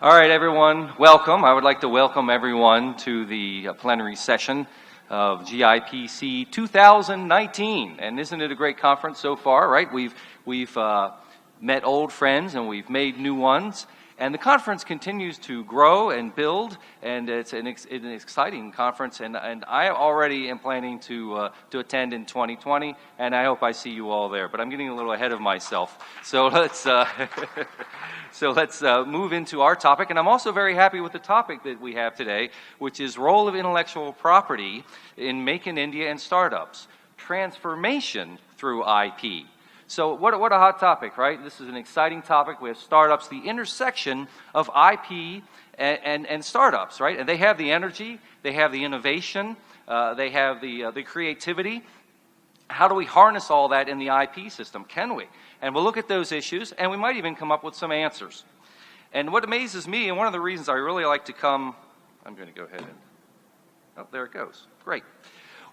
All right, everyone, welcome. I would like to welcome everyone to the plenary session of GIPC 2019. And isn't it a great conference so far, right? We've met old friends and we've made new ones. And the conference continues to grow and build, and it's an exciting conference. And I already am planning to attend in 2020, and I hope I see you all there. But I'm getting a little ahead of myself. So let's move into our topic. And I'm also very happy with the topic that we have today, which is role of intellectual property in Make in India and startups, transformation through IP. So what a hot topic, right? This is an exciting topic. We have startups, the intersection of IP and startups, right? And they have the energy, they have the innovation, they have the creativity. How do we harness all that in the IP system? Can we? And we'll look at those issues, and we might even come up with some answers. And what amazes me, and one of the reasons I really like to come, I'm going to go ahead and, oh, there it goes. Great.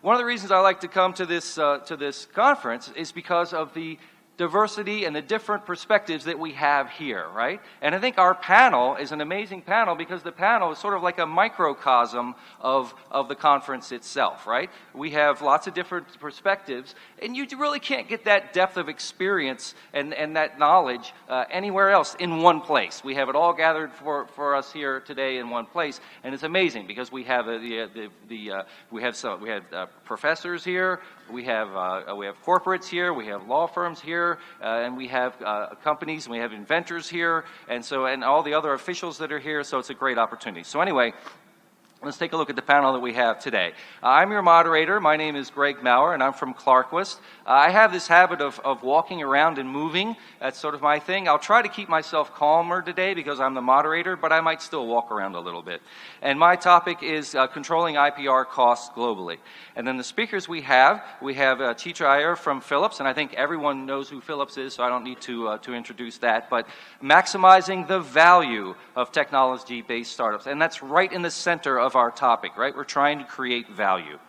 One of the reasons I like to come to this conference is because of the diversity and the different perspectives that we have here, right? And I think our panel is an amazing panel because the panel is sort of like a microcosm of the conference itself, right? We have lots of different perspectives, and you really can't get that depth of experience and that knowledge anywhere else in one place. We have it all gathered for us here today in one place, and it's amazing because we have professors here, we have corporates here, we have law firms here, and we have companies, and we have inventors here, and all the other officials that are here. So it's a great opportunity. So anyway, let's take a look at the panel that we have today. I'm your moderator. My name is Greg Maurer, and I'm from Clarkwest. I have this habit of walking around and moving. That's sort of my thing. I'll try to keep myself calmer today because I'm the moderator, but I might still walk around a little bit. And my topic is controlling IPR costs globally. And then the speakers we have Chitra Iyer from Philips, and I think everyone knows who Philips is, so I don't need to introduce that, but maximizing the value of technology-based startups. And that's right in the center of our topic, right? We're trying to create value.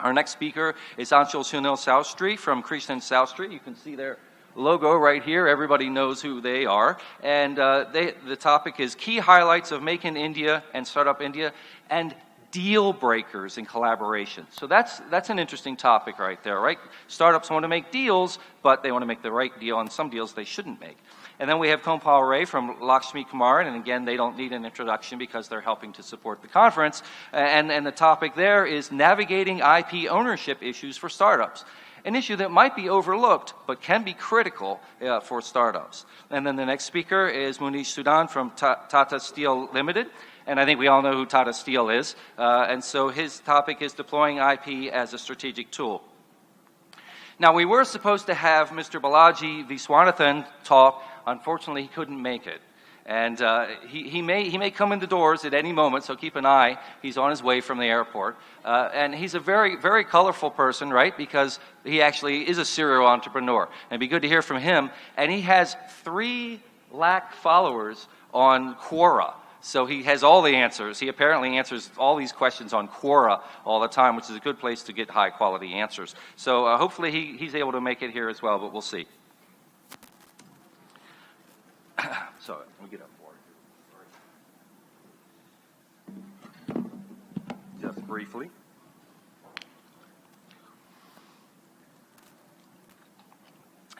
Our next speaker is Anshul Sunil Sastry from Krishnan Sastry. You can see their logo right here. Everybody knows who they are. And the topic is key highlights of Make in India and Startup India and deal breakers in collaboration. So that's an interesting topic right there, right? Startups want to make deals, but they want to make the right deal, and some deals they shouldn't make. And then we have Kompal Ray from Lakshmi Kumar, and again, they don't need an introduction because they're helping to support the conference. And the topic there is navigating IP ownership issues for startups. An issue that might be overlooked, but can be critical for startups. And then the next speaker is Munish Sudan from Tata Steel Limited. And I think we all know who Tata Steel is. And so his topic is deploying IP as a strategic tool. Now, we were supposed to have Mr. Balaji Viswanathan talk. Unfortunately, he couldn't make it. And he may come in the doors at any moment, so keep an eye. He's on his way from the airport. And he's a very, very colorful person, right? Because he actually is a serial entrepreneur. And it'd be good to hear from him. And he has 3 lakh followers on Quora. So he has all the answers. He apparently answers all these questions on Quora all the time, which is a good place to get high-quality answers. So hopefully he's able to make it here as well, but we'll see. So let me get up for it. Just briefly.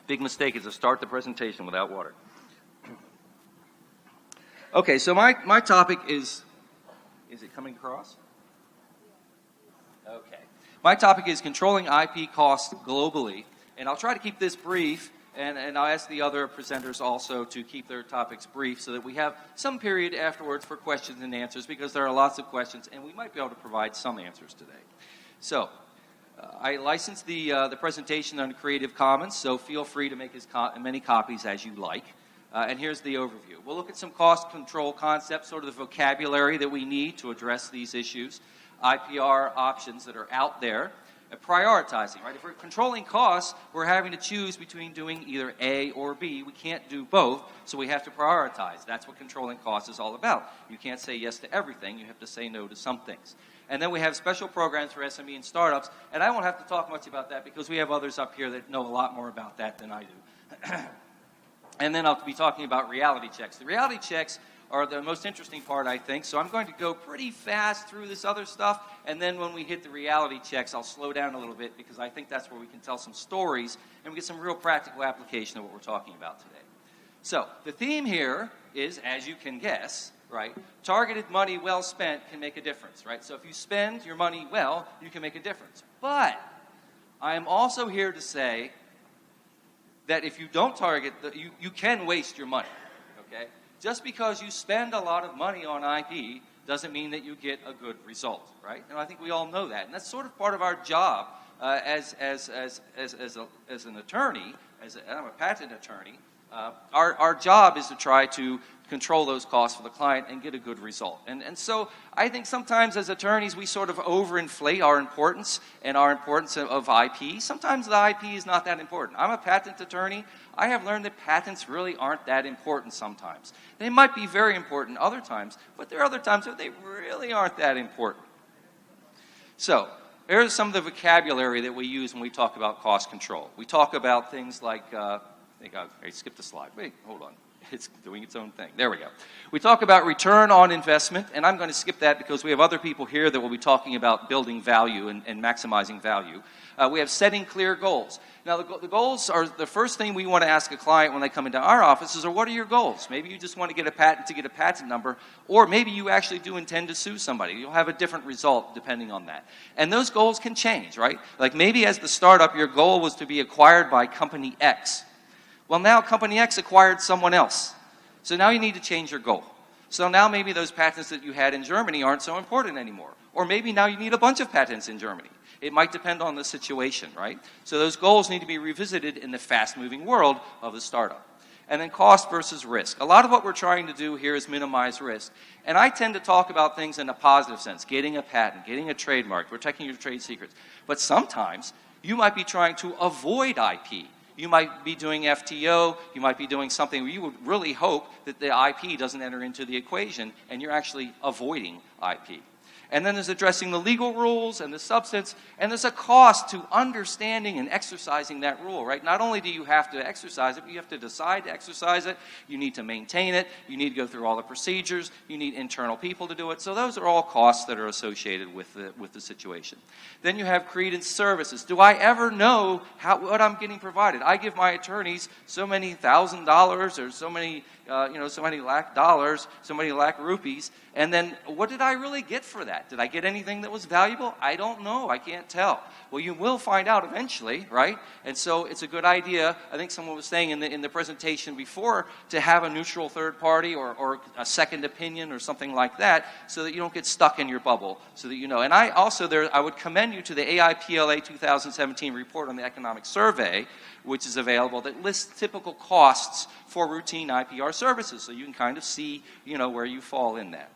Big mistake is to start the presentation without water. Okay, so my topic is it coming across? Okay. My topic is controlling IP costs globally, and I'll try to keep this brief, and I'll ask the other presenters also to keep their topics brief so that we have some period afterwards for questions and answers because there are lots of questions, and we might be able to provide some answers today. So, I licensed the presentation under Creative Commons, so feel free to make as many copies as you like. And here's the overview. We'll look at some cost control concepts, sort of the vocabulary that we need to address these issues, IPR options that are out there, prioritizing, right? If we're controlling costs, we're having to choose between doing either A or B. We can't do both, so we have to prioritize. That's what controlling costs is all about. You can't say yes to everything. You have to say no to some things. And then we have special programs for SME and startups, and I won't have to talk much about that because we have others up here that know a lot more about that than I do. And then I'll be talking about reality checks. The reality checks are the most interesting part, I think. So I'm going to go pretty fast through this other stuff, and then when we hit the reality checks, I'll slow down a little bit because I think that's where we can tell some stories and we get some real practical application of what we're talking about today. So the theme here is, as you can guess, right, targeted money well spent can make a difference, right? So if you spend your money well, you can make a difference. But I am also here to say that if you don't target, you can waste your money, okay? Just because you spend a lot of money on IP doesn't mean that you get a good result, right? And I think we all know that. And that's sort of part of our job as an attorney, I'm a patent attorney. Our job is to try to control those costs for the client and get a good result. And so I think sometimes as attorneys we sort of overinflate our importance and our importance of IP. Sometimes the IP is not that important. I'm a patent attorney. I have learned that patents really aren't that important sometimes. They might be very important other times, but there are other times where they really aren't that important. So here's some of the vocabulary that we use when we talk about cost control. We talk about things like I skipped a slide. Wait, hold on. It's doing its own thing. There we go. We talk about return on investment, and I'm going to skip that because we have other people here that will be talking about building value and maximizing value. We have setting clear goals. Now, the goals are the first thing we want to ask a client when they come into our offices are, what are your goals? Maybe you just want to get a patent number, or maybe you actually do intend to sue somebody. You'll have a different result depending on that. And those goals can change, right? Like maybe as the startup, your goal was to be acquired by company X. Well, now company X acquired someone else. So now you need to change your goal. So now maybe those patents that you had in Germany aren't so important anymore. Or maybe now you need a bunch of patents in Germany. It might depend on the situation, right? So those goals need to be revisited in the fast-moving world of the startup. And then cost versus risk. A lot of what we're trying to do here is minimize risk. And I tend to talk about things in a positive sense. Getting a patent, getting a trademark, protecting your trade secrets. But sometimes you might be trying to avoid IP. You might be doing FTO, you might be doing something where you would really hope that the IP doesn't enter into the equation, and you're actually avoiding IP. And then there's addressing the legal rules and the substance, and there's a cost to understanding and exercising that rule, right? Not only do you have to exercise it, but you have to decide to exercise it, you need to maintain it, you need to go through all the procedures, you need internal people to do it. So those are all costs that are associated with the situation. Then you have credence services. Do I ever know what I'm getting provided? I give my attorneys so many $1,000 or so many so many lakh dollars, so many lakh rupees, and then what did I really get for that? Did I get anything that was valuable? I don't know. I can't tell. Well, you will find out eventually, right? And so it's a good idea, I think someone was saying in the presentation before, to have a neutral third party or a second opinion or something like that so that you don't get stuck in your bubble, so that you know. And I would commend you to the AIPLA 2017 report on the economic survey, which is available, that lists typical costs for routine IPR services, so you can kind of see, where you fall in that.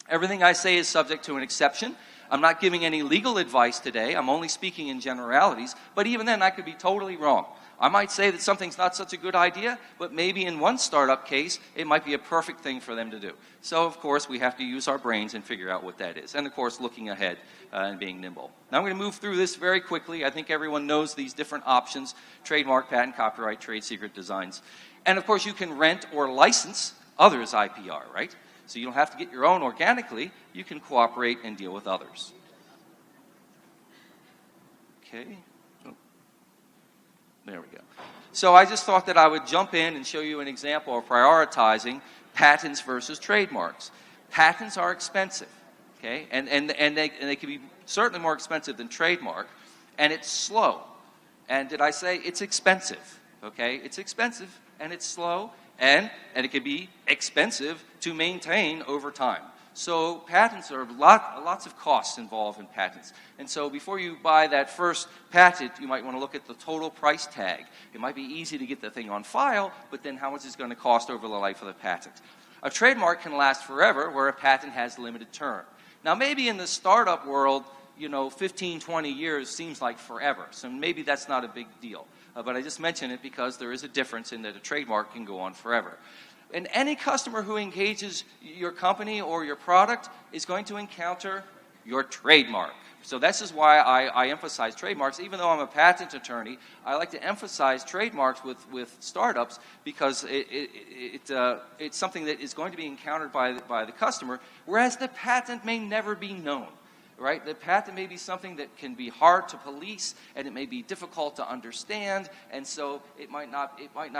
Everything I say is subject to an exception. I'm not giving any legal advice today. I'm only speaking in generalities, but even then I could be totally wrong. I might say that something's not such a good idea, but maybe in one startup case, it might be a perfect thing for them to do. So, of course, we have to use our brains and figure out what that is. And, of course, looking ahead and being nimble. Now, I'm going to move through this very quickly. I think everyone knows these different options: trademark, patent, copyright, trade secret, designs. And, of course, you can rent or license others' IPR, right? So you don't have to get your own organically. You can cooperate and deal with others. Okay. There we go. So I just thought that I would jump in and show you an example of prioritizing patents versus trademarks. Patents are expensive, okay? And they can be certainly more expensive than trademark, and it's slow. And did I say it's expensive, okay? It's expensive, and it's slow, and it can be expensive to maintain over time. So patents are lots of costs involved in patents. And so before you buy that first patent, you might want to look at the total price tag. It might be easy to get the thing on file, but then how much is it going to cost over the life of the patent? A trademark can last forever, where a patent has limited term. Now maybe in the startup world, 15, 20 years seems like forever. So maybe that's not a big deal. But I just mention it because there is a difference in that a trademark can go on forever. And any customer who engages your company or your product is going to encounter your trademark. So this is why I emphasize trademarks. Even though I'm a patent attorney, I like to emphasize trademarks with startups because it's something that is going to be encountered by the customer, whereas the patent may never be known. Right? The patent may be something that can be hard to police, and it may be difficult to understand, and so it might not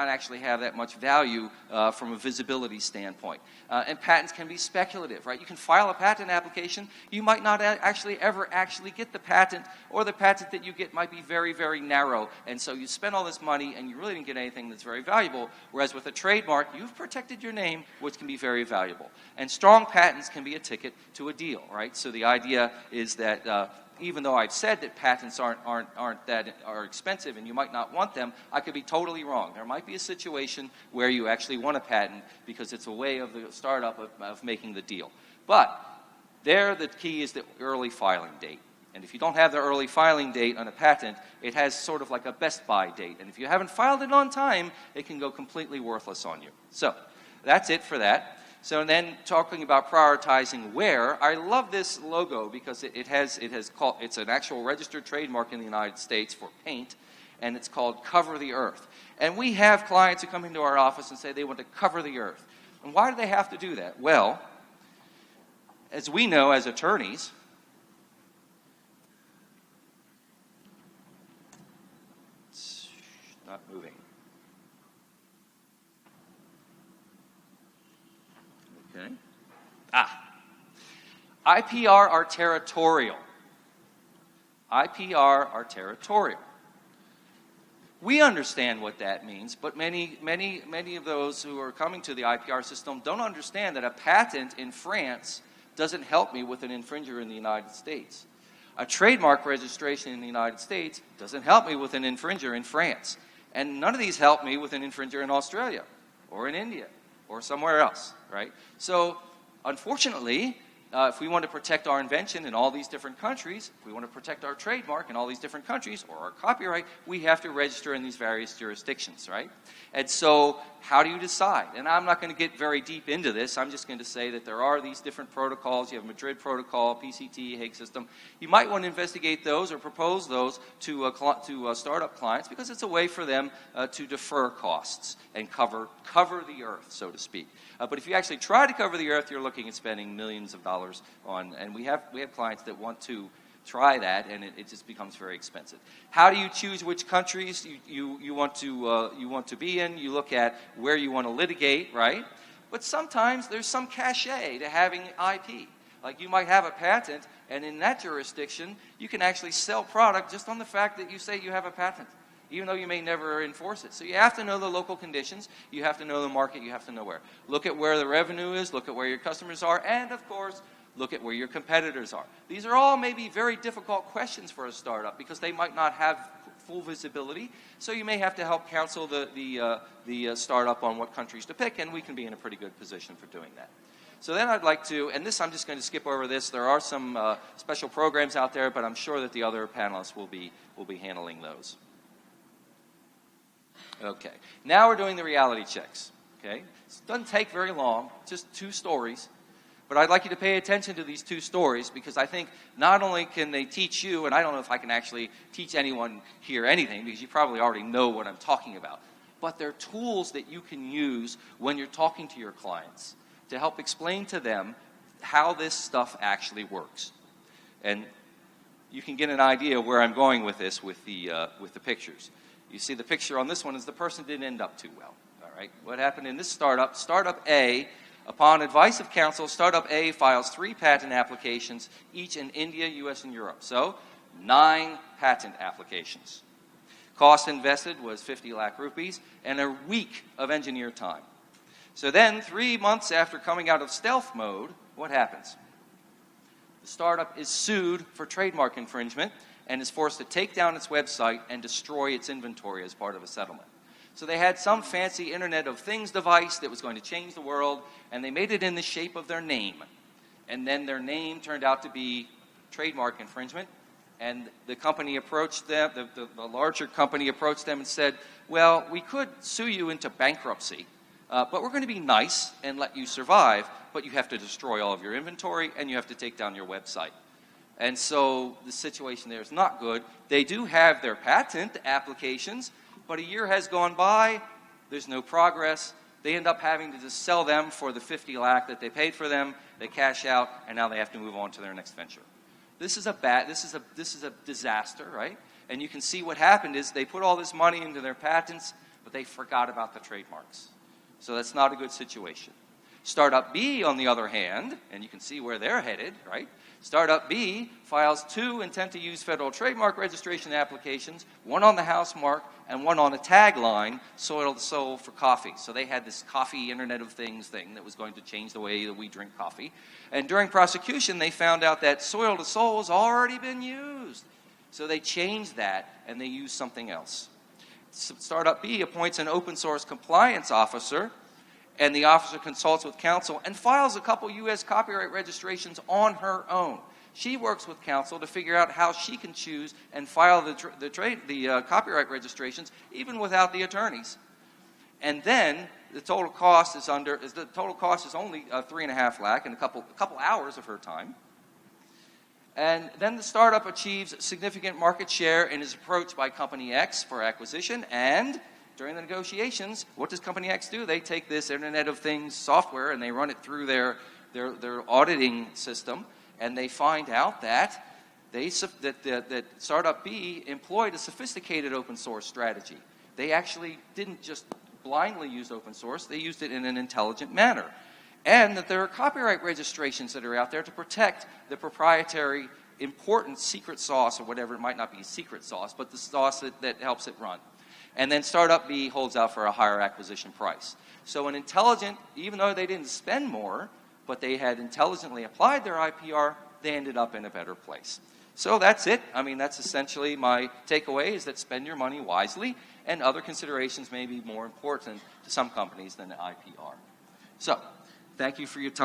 actually have that much value from a visibility standpoint. And patents can be speculative, right? You can file a patent application, you might not ever get the patent, or the patent that you get might be very, very narrow, and so you spend all this money and you really didn't get anything that's very valuable, whereas with a trademark, you've protected your name, which can be very valuable. And strong patents can be a ticket to a deal, right? So the idea is that even though I've said that patents are expensive and you might not want them, I could be totally wrong. There might be a situation where you actually want a patent because it's a way of the startup of making the deal. But there, the key is the early filing date. And if you don't have the early filing date on a patent, it has sort of like a best buy date. And if you haven't filed it on time, it can go completely worthless on you. So that's it for that. So then talking about prioritizing where, I love this logo because it's an actual registered trademark in the United States for paint, and it's called Cover the Earth. And we have clients who come into our office and say they want to cover the earth. And why do they have to do that? Well, as we know as attorneys, it's not moving. Okay. IPR are territorial. IPR are territorial. We understand what that means, but many of those who are coming to the IPR system don't understand that a patent in France doesn't help me with an infringer in the United States. A trademark registration in the United States doesn't help me with an infringer in France. And none of these help me with an infringer in Australia or in India or somewhere else, right? So, unfortunately, if we want to protect our invention in all these different countries, if we want to protect our trademark in all these different countries, or our copyright, we have to register in these various jurisdictions, right? And so, how do you decide? And I'm not going to get very deep into this. I'm just going to say that there are these different protocols. You have Madrid Protocol, PCT, Hague System. You might want to investigate those or propose those to startup clients because it's a way for them to defer costs and cover the earth, so to speak. But if you actually try to cover the earth, you're looking at spending millions of dollars on, and we have clients that want to try that, and it just becomes very expensive. How do you choose which countries you want to be in? You look at where you want to litigate, right? But sometimes there's some cachet to having IP. Like you might have a patent, and in that jurisdiction, you can actually sell product just on the fact that you say you have a patent, even though you may never enforce it. So you have to know the local conditions, you have to know the market, you have to know where. Look at where the revenue is, look at where your customers are, and of course, look at where your competitors are. These are all maybe very difficult questions for a startup because they might not have full visibility. So you may have to help counsel the startup on what countries to pick, and we can be in a pretty good position for doing that. So then I'd like to, and this I'm just going to skip over this. There are some special programs out there, but I'm sure that the other panelists will be handling those. Okay, now we're doing the reality checks. Okay, it doesn't take very long, just 2 stories. But I'd like you to pay attention to these 2 stories because I think not only can they teach you, and I don't know if I can actually teach anyone here anything because you probably already know what I'm talking about, but they're tools that you can use when you're talking to your clients to help explain to them how this stuff actually works. And you can get an idea where I'm going with this with the pictures. You see the picture on this one is the person didn't end up too well. All right, what happened in this startup? Startup A, upon advice of counsel, Startup A files 3 patent applications, each in India, US, and Europe. So 9 patent applications. Cost invested was 50 lakh rupees and a week of engineer time. So then 3 months after coming out of stealth mode, what happens? The startup is sued for trademark infringement and is forced to take down its website and destroy its inventory as part of a settlement. So they had some fancy Internet of Things device that was going to change the world, and they made it in the shape of their name. And then their name turned out to be trademark infringement, and the company approached them, the larger company approached them and said, well, we could sue you into bankruptcy, but we're going to be nice and let you survive, but you have to destroy all of your inventory, and you have to take down your website. And so the situation there is not good. They do have their patent applications, but a year has gone by, there's no progress. They end up having to just sell them for the 50 lakh that they paid for them. They cash out, and now they have to move on to their next venture. This is a disaster, right? And you can see what happened is they put all this money into their patents, but they forgot about the trademarks. So that's not a good situation. Startup B, on the other hand, and you can see where they're headed, right? Startup B files 2 intent-to-use federal trademark registration applications, one on the house mark and one on a tagline, soil to soul for coffee. So they had this coffee Internet of Things thing that was going to change the way that we drink coffee. And during prosecution, they found out that soil to soul has already been used. So they changed that and they used something else. Startup B appoints an open source compliance officer, and the officer consults with counsel and files a couple U.S. copyright registrations on her own. She works with counsel to figure out how she can choose and file the copyright registrations even without the attorneys. And then the total cost is only 3.5 lakh in a couple hours of her time. And then the startup achieves significant market share and is approached by Company X for acquisition. And during the negotiations, what does Company X do? They take this Internet of Things software and they run it through their auditing system, and they find out that that Startup B employed a sophisticated open source strategy. They actually didn't just blindly use open source, they used it in an intelligent manner. And that there are copyright registrations that are out there to protect the proprietary important secret sauce, or whatever. It might not be secret sauce, but the sauce that helps it run. And then Startup B holds out for a higher acquisition price. So an intelligent, even though they didn't spend more, but they had intelligently applied their IPR, they ended up in a better place. So that's it. I mean, that's essentially my takeaway, is that spend your money wisely, and other considerations may be more important to some companies than the IPR. So, thank you for your time.